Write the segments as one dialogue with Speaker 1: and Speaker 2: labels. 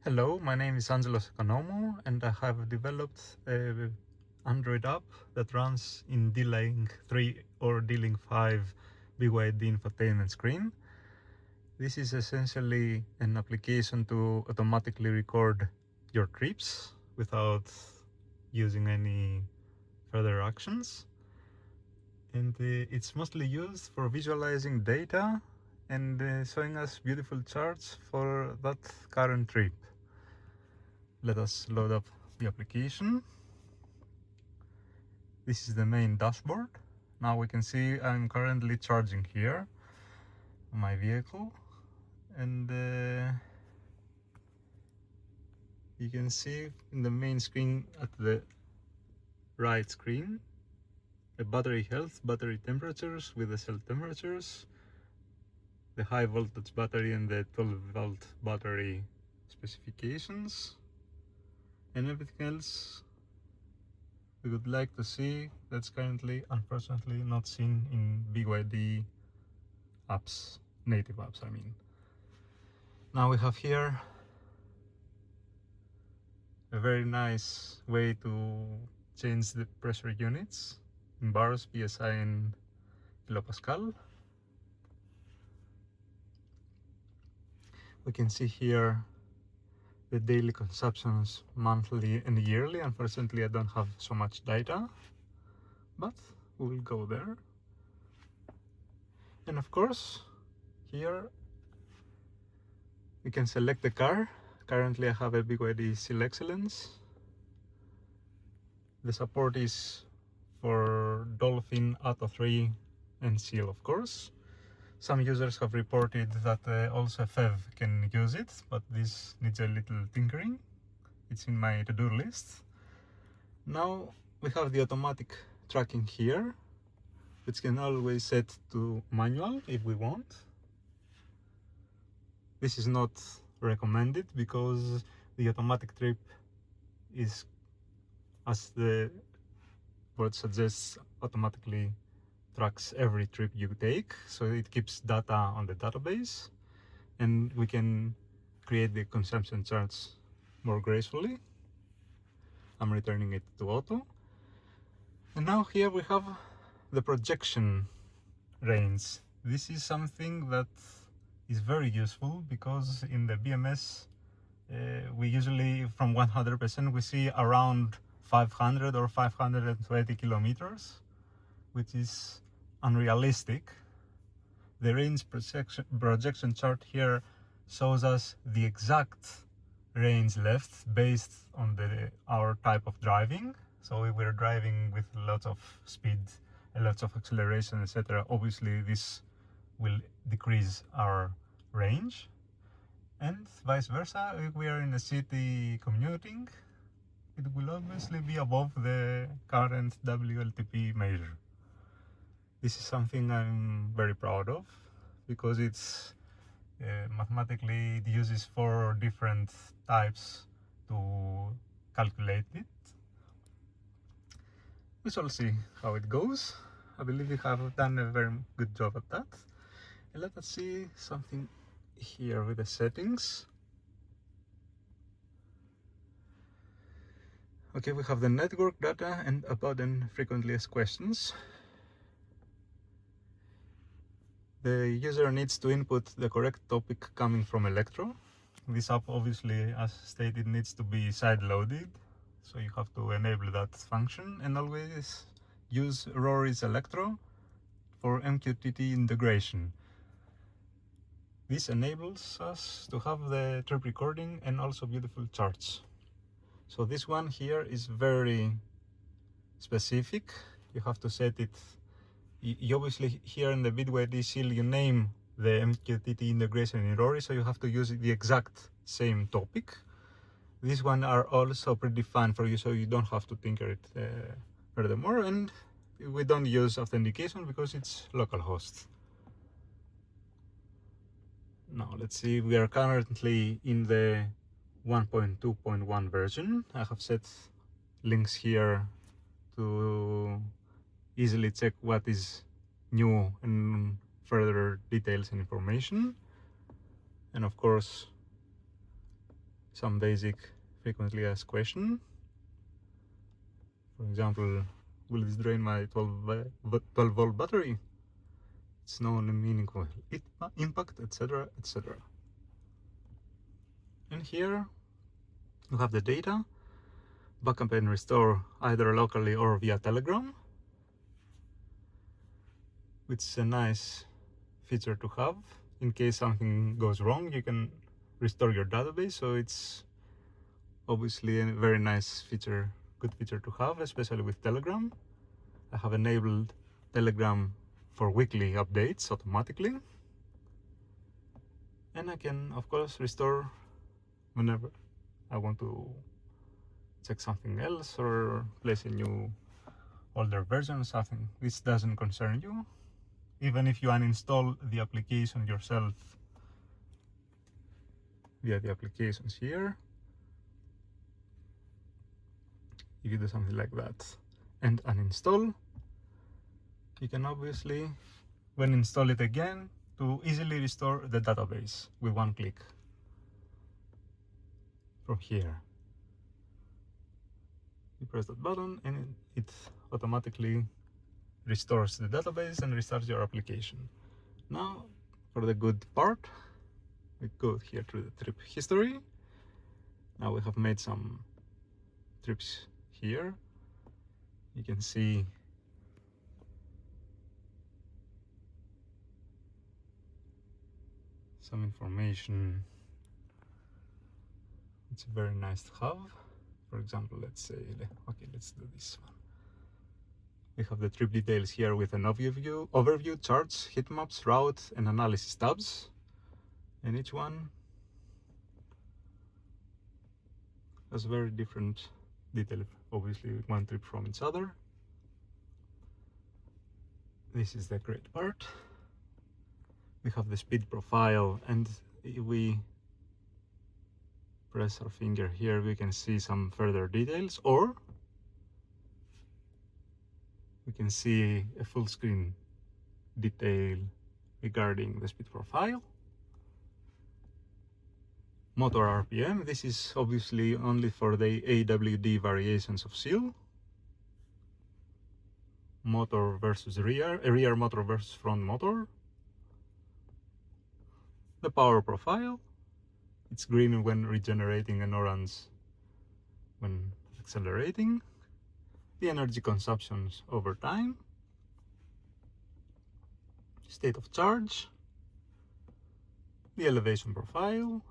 Speaker 1: Hello, my name is Angelos Economou and I have developed a Android app that runs in DiLink 3 or DiLink 5 BYD infotainment screen. This is essentially an application to automatically record your trips without using any further actions. And it's mostly used for visualizing data and showing us beautiful charts for that current trip. Let us load up the application. This is the main dashboard. Now we can see I'm currently charging here my vehicle, and you can see in the main screen at the right screen the battery health, battery temperatures with the cell temperatures, the high voltage battery and the 12-volt battery specifications, and everything else we would like to see that's currently unfortunately not seen in BYD apps, native apps I mean. Now we have here a very nice way to change the pressure units in bars, PSI and kilopascal. We can see here the daily consumptions, monthly and yearly. Unfortunately I don't have so much data, but we will go there. And of course here we can select the car. Currently I have a BYD Seal Excellence. The support is for Dolphin, Atto 3 and Seal, of course. Some users have reported that also FEV can use it, but this needs a little tinkering. It's in my to-do list. Now we have the automatic tracking here, which can always set to manual if we want. This is not recommended because the automatic trip is, as the word suggests, automatically tracks every trip you take, so it keeps data on the database and we can create the consumption charts more gracefully. I'm returning it to auto. And now here we have the projection range. This is something that is very useful because in the BMS we usually from 100% we see around 500 or 520 kilometers, which is unrealistic. The range projection chart here shows us the exact range left based on our type of driving. So if we're driving with lots of speed, lots of acceleration, etc., obviously this will decrease our range, and vice versa. If we are in a city commuting, it will obviously be above the current WLTP measure. This is something I'm very proud of because it's mathematically it uses 4 different types to calculate it. We shall see how it goes. I believe we have done a very good job at that. And let us see something here with the settings. Okay, we have the network data and about and frequently asked questions. The user needs to input the correct topic coming from Electro. This app obviously, as stated, needs to be side-loaded, so you have to enable that function, and always use Rory's Electro for MQTT integration. This enables us to have the trip recording and also beautiful charts. So this one here is very specific. You have to set it. You obviously here in the BYD Seal you name the MQTT integration in Rory, so you have to use the exact same topic. These one are also predefined for you, so you don't have to tinker it furthermore, and we don't use authentication because it's localhost. Now let's see, we are currently in the 1.2.1 version. I have set links here to easily check what is new and further details and information. And of course, some basic frequently asked question. For example, will this drain my 12-volt battery? It's no meaningful impact, etc., etc. And here you have the data, backup and restore either locally or via Telegram, which is a nice feature to have. In case something goes wrong, you can restore your database, so it's obviously a very nice feature, good feature to have, especially with Telegram. I have enabled Telegram for weekly updates automatically, and I can of course restore whenever I want to check something else or place a new older version or something. This doesn't concern you. Even if you uninstall the application yourself via the applications here, if you do something like that and uninstall, you can obviously, when install it again, to easily restore the database with one click from here. You press that button and it automatically restores the database and restarts your application. Now, for the good part, we go here to the trip history. Now we have made some trips here. You can see some information. It's very nice to have. For example, let's say, okay, let's do this one. We have the trip details here with an overview, charts, heat maps, route, and analysis tabs. And each one has very different detail, obviously one trip from each other. This is the great part. We have the speed profile, and if we press our finger here, we can see some further details, or we can see a full screen detail regarding the speed profile. Motor RPM, this is obviously only for the AWD variations of seal. Motor versus rear motor versus front motor. The power profile, it's green when regenerating and orange when accelerating. The energy consumptions over time. State of charge. The elevation profile.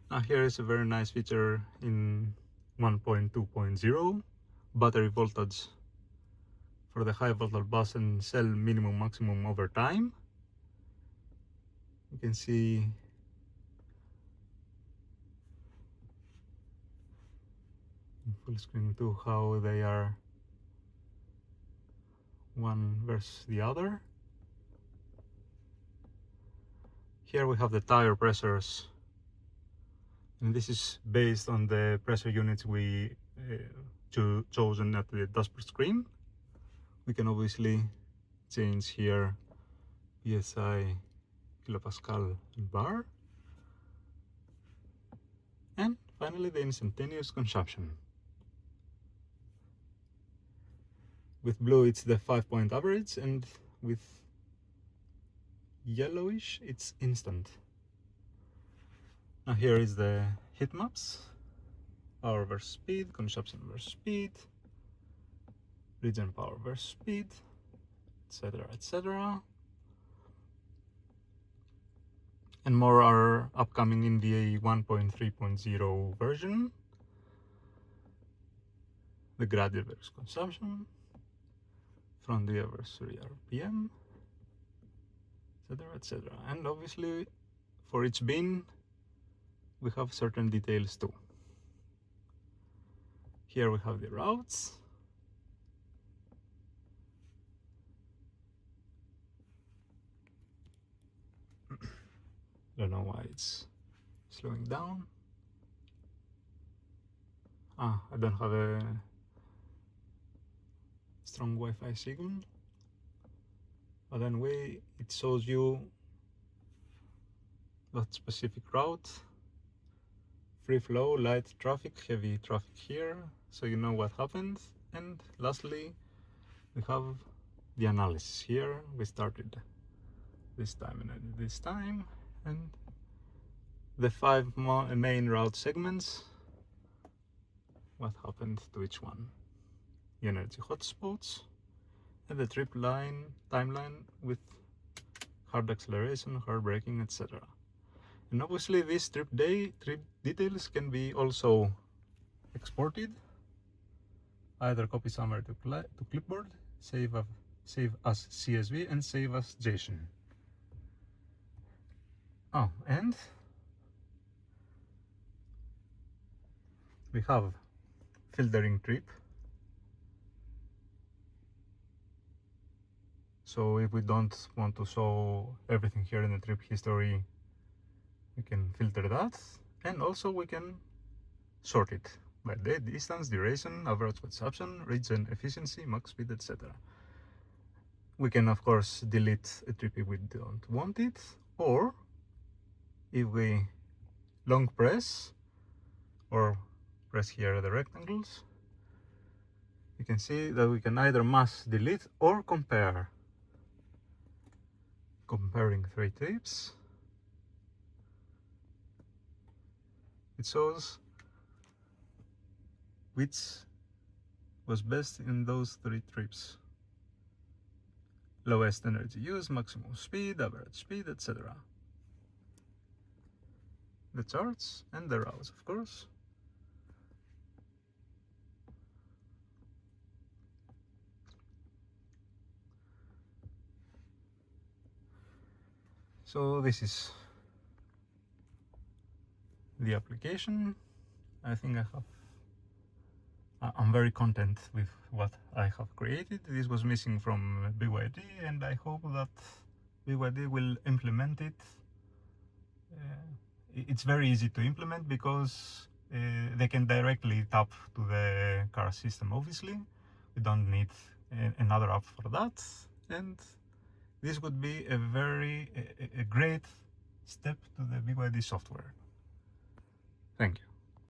Speaker 1: Now here is a very nice feature in 1.2.0, battery voltage for the high voltage bus and cell minimum maximum over time. You can see in full screen too how they are one versus the other. Here we have the tire pressures, and this is based on the pressure units we chosen at the dashboard screen. We can obviously change here PSI, kilopascal, and bar. And finally the instantaneous consumption. With blue it's the 5-point average, and with yellowish it's instant. Now here is the heat maps, power versus speed, consumption versus speed, regen power versus speed, etc., etc. And more are upcoming in the 1.3.0 version. The gradient versus consumption, front rear versus rear RPM, etc., etc. And obviously for each bin we have certain details too. Here we have the routes. Don't know why it's slowing down. I don't have a strong Wi-Fi signal. But anyway, it shows you that specific route free flow, light traffic, heavy traffic here, so you know what happened. And lastly, we have the analysis here. We started this time and ended this time, and the 5 main route segments, what happened to each one, the energy hotspots, and the trip line timeline with hard acceleration, hard braking, etc. And obviously these trip details can be also exported, either copy summary to clipboard, save as CSV, and save as JSON. Oh, and we have filtering trip. So if we don't want to show everything here in the trip history, we can filter that, and also we can sort it by date, distance, duration, average consumption, regen efficiency, max speed, etc. We can of course delete a trip if we don't want it, or if we long press or press here the rectangles, you can see that we can either mass delete or compare. Comparing 3 trips, it shows which was best in those 3 trips. Lowest energy use, maximum speed, average speed, etc. The charts and the routes, of course. So this is the application. I think I'm very content with what I have created. This was missing from BYD, and I hope that BYD will implement it. It's very easy to implement because they can directly tap to the car system. Obviously, we don't need another app for that, and this would be a great step to the BYD software. Thank you.